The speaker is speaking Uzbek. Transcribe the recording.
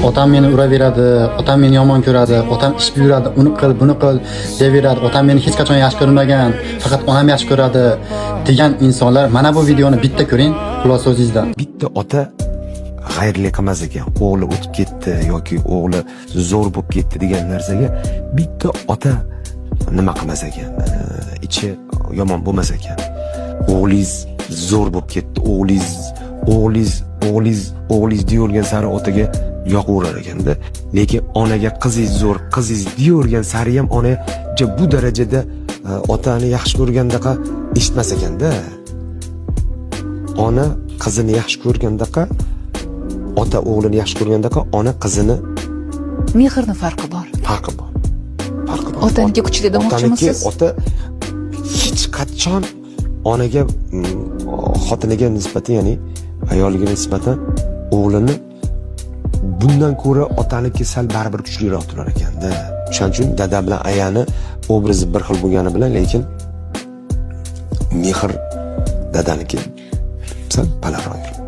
Otam meni uraveradi, otam meni yomon ko'radi, otam ish buyuradi, uni qil, buni qil deyaveradi. Otam meni hech qachon yaxshi ko'rmagan, faqat onam yaxshi ko'radi degan insonlar mana bu videoni bitta ko'ring, xulosa o'zingizdan. Bitta ota g'ayrli qilmas ekan, o'g'li o'tib ketdi yoki o'g'li zo'r bo'lib ketdi degan narsaga bitta ota nima qilmas ekan, ichi yomon bo'lmas ekan. O'g'lingiz zo'r bo'lib ketdi, o'g'lingiz deyorgan sari otaga yoqaverar ekanda. Lekin onaga qizingiz zo'r, qizingiz deyorgan sari ham ona bu darajada otani yaxshi ko'rgandaqa eshitmas ekanda. Ona qizini yaxshi ko'rgandaqa, ota o'g'lini yaxshi ko'rgandaqa, ona qizini mehrni farqi bor. Farqi bor. Otaniki kuchli demoqchimisiz? Ota hech qachon onaga, xotiniga nisbatan, ya'ni ayoliga nisbatan o'g'lini bundan ko'ra otaniki sal baribir kuchliroq turar ekanda. Shuning uchun dada bilan ayani obrazi bir xil bo'lgani bilan, lekin mehr dadaniki sal balandroq.